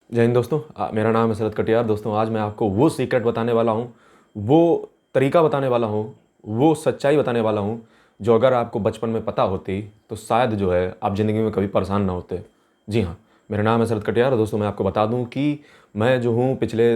जय हिंद दोस्तों। मेरा नाम है शरद कटियार। दोस्तों, आज मैं आपको वो सीक्रेट बताने वाला हूँ, वो तरीका बताने वाला हूँ, वो सच्चाई बताने वाला हूँ, जो अगर आपको बचपन में पता होती तो शायद जो है आप ज़िंदगी में कभी परेशान ना होते। जी हाँ, मेरा नाम है शरद कटियार। दोस्तों, मैं आपको बता दूँ कि मैं जो हूँ पिछले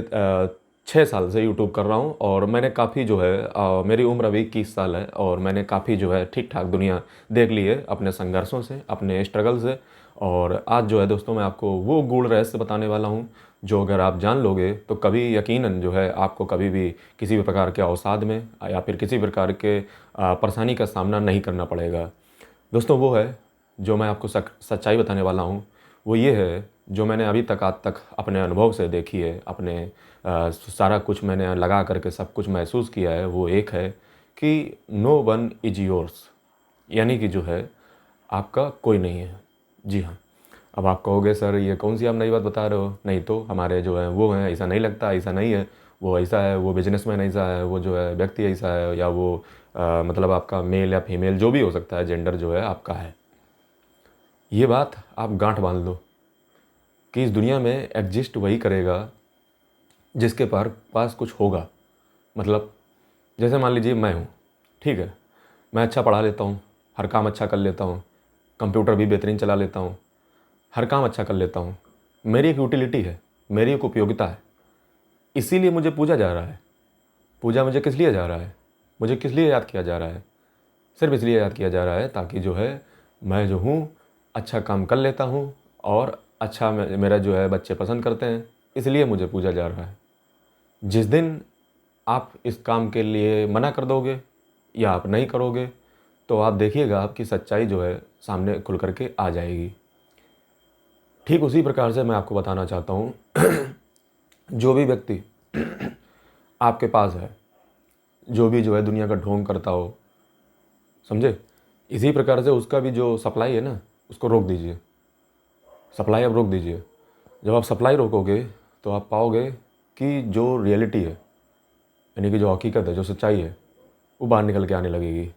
6 साल से यूट्यूब कर रहा हूँ और मैंने काफ़ी जो है मेरी उम्र अभी 21 साल है और मैंने काफ़ी जो है ठीक ठाक दुनिया देख ली है अपने संघर्षों से, अपने स्ट्रगल से। और आज जो है दोस्तों, मैं आपको वो गूढ़ रहस्य बताने वाला हूँ जो अगर आप जान लोगे तो कभी यकीनन जो है आपको कभी भी किसी भी प्रकार के अवसाद में या फिर किसी प्रकार के परेशानी का सामना नहीं करना पड़ेगा। दोस्तों, वो है जो मैं आपको सच्चाई बताने वाला हूँ, वो ये है जो मैंने अभी तक आज तक अपने अनुभव से देखी है, अपने सारा कुछ मैंने लगा करके सब कुछ महसूस किया है। वो एक है कि नो वन इज योर्स, यानी कि जो है आपका कोई नहीं है। जी हाँ। अब आप कहोगे सर ये कौन सी आप नई बात बता रहे हो? नहीं तो हमारे जो हैं वो हैं, ऐसा नहीं लगता, ऐसा नहीं है, वो ऐसा है, वो बिजनेसमैन ऐसा है, वो जो है व्यक्ति ऐसा है, या वो मतलब आपका मेल या फीमेल जो भी हो सकता है, जेंडर जो है आपका है। ये बात आप गांठ बांध लो कि इस दुनिया में एग्जिस्ट वही करेगा जिसके पास कुछ होगा। मतलब जैसे मान लीजिए मैं हूँ, ठीक है, मैं अच्छा पढ़ा लेता हूँ, हर काम अच्छा कर लेता हूँ, कंप्यूटर भी बेहतरीन चला लेता हूँ, हर काम अच्छा कर लेता हूँ। मेरी एक यूटिलिटी है, मेरी एक उपयोगिता है, इसीलिए मुझे पूजा जा रहा है। पूजा मुझे किस लिए जा रहा है? मुझे किस लिए याद किया जा रहा है? सिर्फ इसलिए याद किया जा रहा है ताकि जो है मैं जो हूँ अच्छा काम कर लेता हूँ और अच्छा मेरा जो है बच्चे पसंद करते हैं, इसलिए मुझे पूजा जा रहा है। जिस दिन आप इस काम के लिए मना कर दोगे या आप नहीं करोगे तो आप देखिएगा आपकी सच्चाई जो है सामने खुल करके आ जाएगी। ठीक उसी प्रकार से मैं आपको बताना चाहता हूँ जो भी व्यक्ति आपके पास है, जो भी जो है दुनिया का ढोंग करता हो, समझे, इसी प्रकार से उसका भी जो सप्लाई है ना, उसको रोक दीजिए। सप्लाई अब रोक दीजिए। जब आप सप्लाई रोकोगे तो आप पाओगे कि जो रियलिटी है, यानी कि जो हकीकत है, जो सच्चाई है, वो बाहर निकल के आने लगेगी।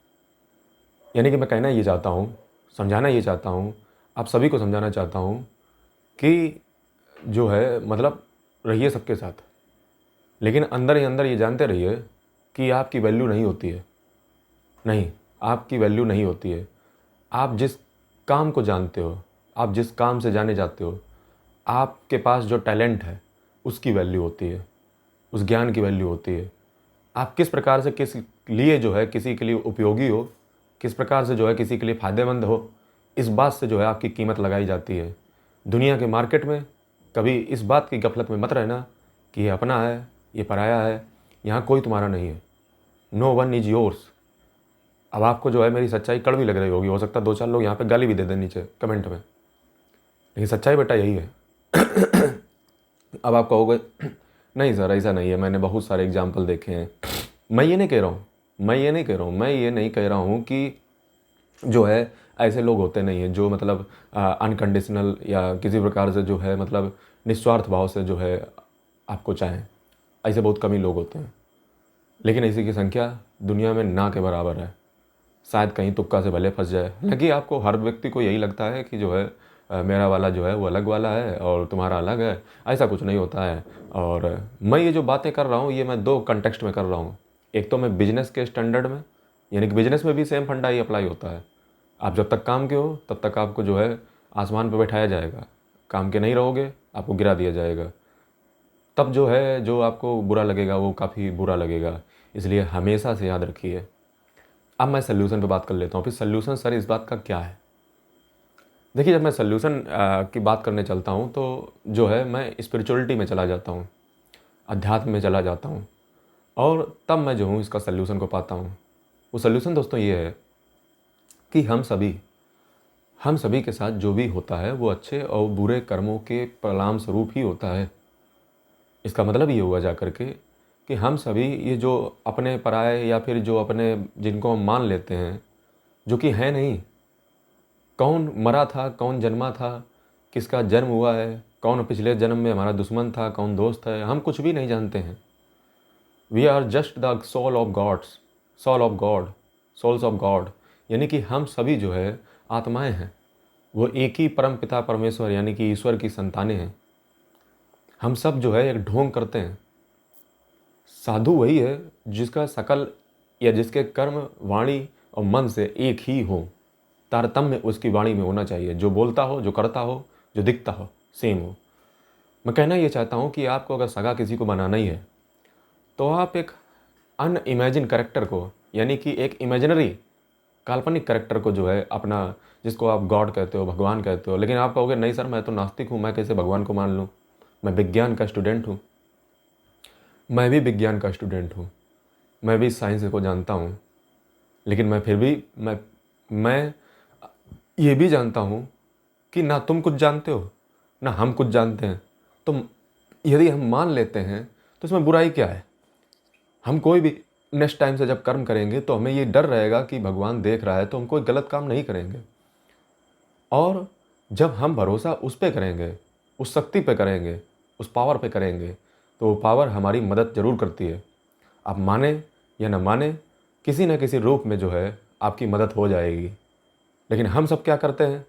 यानी कि मैं कहना ये चाहता हूँ, समझाना ये चाहता हूँ, आप सभी को समझाना चाहता हूँ कि जो है मतलब रहिए सबके साथ, लेकिन अंदर ही अंदर ये जानते रहिए कि आपकी वैल्यू नहीं होती है। नहीं, आपकी वैल्यू नहीं होती है। आप जिस काम को जानते हो, आप जिस काम से जाने जाते हो, आपके पास जो टैलेंट है उसकी वैल्यू होती है, उस ज्ञान की वैल्यू होती है। आप किस प्रकार से किस लिए जो है किसी के लिए उपयोगी हो, किस प्रकार से जो है किसी के लिए फ़ायदेमंद हो, इस बात से जो है आपकी कीमत लगाई जाती है। दुनिया के मार्केट में कभी इस बात की गफलत में मत रहना कि ये अपना है, ये पराया है, यहाँ कोई तुम्हारा नहीं है। No one is yours. अब आपको जो है मेरी सच्चाई कड़वी लग रही होगी, हो सकता है 2-4 लोग यहाँ पे गाली भी दे दें नीचे कमेंट में, लेकिन सच्चाई बेटा यही है। अब आप कहोगे नहीं सर ऐसा नहीं है, मैंने बहुत सारे एग्जाम्पल देखे हैं। मैं ये नहीं कह रहा हूँ, मैं ये नहीं कह रहा हूँ कि जो है ऐसे लोग होते नहीं हैं जो मतलब अनकंडीशनल या किसी प्रकार से जो है मतलब निस्वार्थ भाव से जो है आपको चाहें। ऐसे बहुत कम ही लोग होते हैं, लेकिन ऐसी की संख्या दुनिया में ना के बराबर है। शायद कहीं तुक्का से भले फंस जाए, हालांकि आपको हर व्यक्ति को यही लगता है कि जो है मेरा वाला जो है वो अलग वाला है और तुम्हारा अलग है। ऐसा कुछ नहीं होता है। और मैं ये जो बातें कर रहा हूँ ये मैं दो कंटेक्स्ट में कर रहा हूँ। एक तो मैं बिजनेस के स्टैंडर्ड में, यानी कि बिजनेस में भी सेम फंडा ही अप्लाई होता है। आप जब तक काम के हो तब तक आपको जो है आसमान पर बैठाया जाएगा, काम के नहीं रहोगे आपको गिरा दिया जाएगा। तब जो है जो आपको बुरा लगेगा वो काफ़ी बुरा लगेगा, इसलिए हमेशा से याद रखिए। अब मैं सल्यूशन पे बात कर लेता हूँ। फिर सल्यूशन सर इस बात का क्या है? देखिए, जब मैं सल्यूशन की बात करने चलता हूँ तो जो है मैं स्पिरिचुअलिटी में चला जाता हूँ, अध्यात्म में चला जाता हूँ, और तब मैं जो हूँ इसका सल्यूशन को पाता हूँ। वो सल्यूशन दोस्तों ये है कि हम सभी के साथ जो भी होता है वो अच्छे और बुरे कर्मों के परिणाम स्वरूप ही होता है। इसका मतलब ये हुआ जा कर के कि हम सभी ये जो अपने पराये या फिर जो अपने जिनको हम मान लेते हैं, जो कि हैं नहीं, कौन मरा था, कौन जन्मा था, किसका जन्म हुआ है, कौन पिछले जन्म में हमारा दुश्मन था, कौन दोस्त है, हम कुछ भी नहीं जानते हैं। We are just the soul of gods, soul of God, souls of God. यानी कि हम सभी जो है आत्माएं हैं, वो एक ही परम पिता परमेश्वर यानी कि ईश्वर की संतानें हैं। हम सब जो है एक ढोंग करते हैं। साधु वही है जिसका सकल या जिसके कर्म, वाणी और मन से एक ही हो। तारतम्य उसकी वाणी में होना चाहिए, जो बोलता हो, जो करता हो, जो दिखता हो, सेम हो। मैं कहना ये चाहता हूँ कि आपको अगर सगा किसी को बनाना ही है तो आप एक अनइमेजिन कैरेक्टर को, यानी कि एक इमेजिनरी काल्पनिक कैरेक्टर को जो है अपना, जिसको आप गॉड कहते हो, भगवान कहते हो, लेकिन आप कहोगे नहीं सर मैं तो नास्तिक हूँ, मैं कैसे भगवान को मान लूँ, मैं विज्ञान का स्टूडेंट हूँ। मैं भी विज्ञान का स्टूडेंट हूँ, मैं भी साइंस को जानता हूँ, लेकिन मैं फिर भी मैं ये भी जानता हूँ कि ना तुम कुछ जानते हो ना हम कुछ जानते हैं। तो यदि हम मान लेते हैं तो इसमें बुराई क्या है? हम कोई भी नेक्स्ट टाइम से जब कर्म करेंगे तो हमें ये डर रहेगा कि भगवान देख रहा है, तो हम कोई गलत काम नहीं करेंगे। और जब हम भरोसा उस पे करेंगे, उस शक्ति पे करेंगे, उस पावर पे करेंगे, तो वो पावर हमारी मदद ज़रूर करती है। आप माने या न माने, किसी न किसी रूप में जो है आपकी मदद हो जाएगी। लेकिन हम सब क्या करते हैं?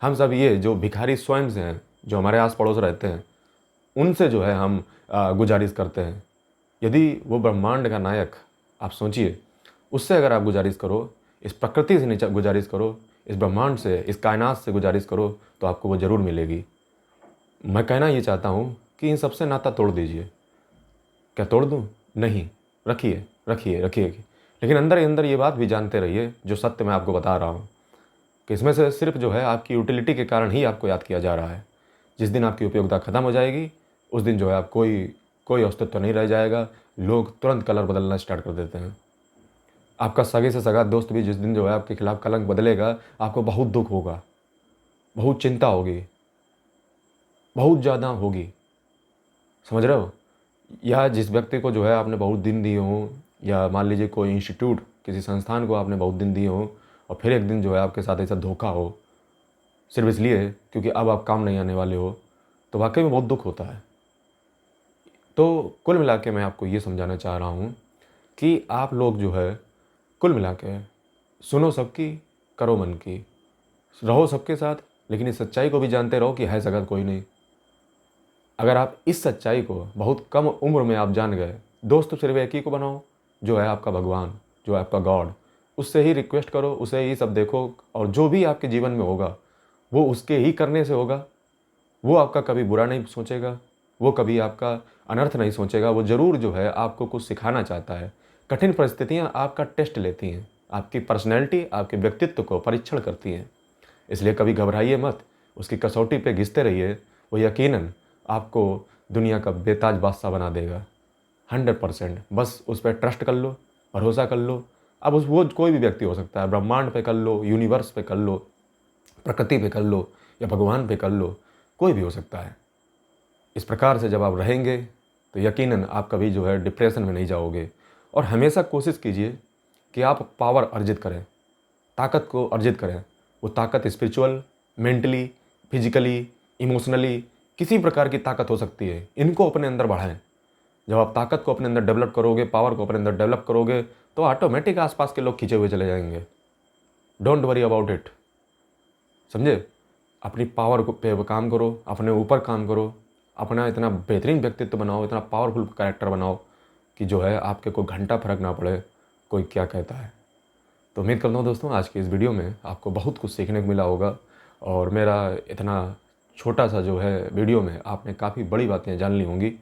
हम सब ये जो भिखारी स्वयं से हैं, जो हमारे आस पड़ोस रहते हैं, उनसे जो है हम गुजारिश करते हैं। यदि वो ब्रह्मांड का नायक, आप सोचिए, उससे अगर आप गुजारिश करो, इस प्रकृति से नीचे गुजारिश करो, इस ब्रह्मांड से, इस कायनात से गुजारिश करो, तो आपको वो ज़रूर मिलेगी। मैं कहना ये चाहता हूँ कि इन सबसे नाता तोड़ दीजिए। क्या तोड़ दूँ? नहीं, रखिए रखिए रखिए। लेकिन अंदर ही अंदर ये बात भी जानते रहिए, जो सत्य मैं आपको बता रहा हूँ, कि इसमें से सिर्फ जो है आपकी यूटिलिटी के कारण ही आपको याद किया जा रहा है। जिस दिन आपकी उपयोगिता ख़त्म हो जाएगी, उस दिन जो है आप कोई अस्तित्व नहीं रह जाएगा। लोग तुरंत कलर बदलना स्टार्ट कर देते हैं। आपका सगे से सगा दोस्त भी जिस दिन जो है आपके खिलाफ कलंक बदलेगा, आपको बहुत दुख होगा, बहुत चिंता होगी, बहुत ज़्यादा होगी। समझ रहे हो? या जिस व्यक्ति को जो है आपने बहुत दिन दिए हों, या मान लीजिए कोई इंस्टीट्यूट, किसी संस्थान को आपने बहुत दिन दिए हों, और फिर एक दिन जो है आपके साथ ऐसा धोखा हो, सिर्फ इसलिए क्योंकि अब आप काम नहीं आने वाले हो, तो वाकई में बहुत दुख होता है। तो कुल मिला के मैं आपको ये समझाना चाह रहा हूँ कि आप लोग जो है कुल मिला के सुनो सबकी, करो मन की, रहो सबके साथ, लेकिन इस सच्चाई को भी जानते रहो कि है जगत कोई नहीं। अगर आप इस सच्चाई को बहुत कम उम्र में आप जान गए, दोस्त तो सिर्फ एक ही को बनाओ, जो है आपका भगवान, जो है आपका गॉड। उससे ही रिक्वेस्ट करो, उसे ही सब देखो, और जो भी आपके जीवन में होगा वो उसके ही करने से होगा। वो आपका कभी बुरा नहीं सोचेगा, वो कभी आपका अनर्थ नहीं सोचेगा। वो ज़रूर जो है आपको कुछ सिखाना चाहता है। कठिन परिस्थितियाँ आपका टेस्ट लेती हैं, आपकी पर्सनैलिटी, आपके व्यक्तित्व को परीक्षण करती हैं। इसलिए कभी घबराइए मत, उसकी कसौटी पे घिसते रहिए। वो यकीनन आपको दुनिया का बेताज बादशाह बना देगा, 100%। बस उस पर ट्रस्ट कर लो, भरोसा कर लो। अब उस वो कोई भी व्यक्ति हो सकता है, ब्रह्मांड पे कर लो, यूनिवर्स पे कर लो, प्रकृति पे कर लो, या भगवान पे कर लो, कोई भी हो सकता है। इस प्रकार से जब आप रहेंगे तो यकीनन आप कभी जो है डिप्रेशन में नहीं जाओगे। और हमेशा कोशिश कीजिए कि आप पावर अर्जित करें, ताकत को अर्जित करें। वो ताकत स्पिरिचुअल, मेंटली, फिजिकली, इमोशनली, किसी प्रकार की ताकत हो सकती है। इनको अपने अंदर बढ़ाएं। जब आप ताकत को अपने अंदर डेवलप करोगे, पावर को अपने अंदर डेवलप करोगे, तो ऑटोमेटिक आसपास के लोग खींचे हुए चले जाएंगे। Don't worry about it. समझे? अपनी पावर को पे काम करो, अपने ऊपर काम करो, अपना इतना बेहतरीन व्यक्तित्व बनाओ, इतना पावरफुल कैरेक्टर बनाओ कि जो है आपके कोई घंटा फर्क ना पड़े कोई क्या कहता है। तो उम्मीद करता हूँ दोस्तों आज की इस वीडियो में आपको बहुत कुछ सीखने को मिला होगा, और मेरा इतना छोटा सा जो है वीडियो में आपने काफ़ी बड़ी बातें जान ली होंगी।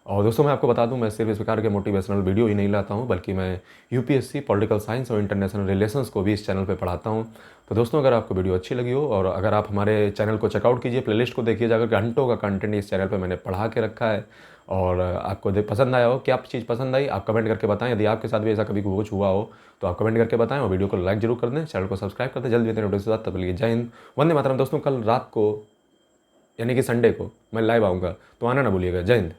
और दोस्तों मैं आपको बता दूं, मैं सिर्फ इस प्रकार के मोटिवेशनल वीडियो ही नहीं लाता हूं, बल्कि मैं यूपीएससी, पॉलिटिकल साइंस और इंटरनेशनल रिलेशंस को भी इस चैनल पे पढ़ाता हूं। तो दोस्तों अगर आपको वीडियो अच्छी लगी हो, और अगर आप हमारे चैनल को चेकआउट कीजिए, प्लेलिस्ट को देखिए जाकर, घंटों का कंटेंट इस चैनल पर मैंने पढ़ा के रखा है, और आपको पसंद आया हो, क्या चीज़ पसंद आई आप कमेंट करके बताएं। यदि आपके साथ भी ऐसा कभी कुछ हुआ हो तो आप कमेंट करके बताएं, और वीडियो को लाइक जरूर कर दें, चैनल को सब्सक्राइब कर दें। जल्द मिलते हैं वीडियो के साथ, तब तक के लिए जय हिंद, वंदे मातरम। दोस्तों कल रात को यानी कि संडे को मैं लाइव आऊँगा, तो आना ना भूलिएगा। जय हिंद।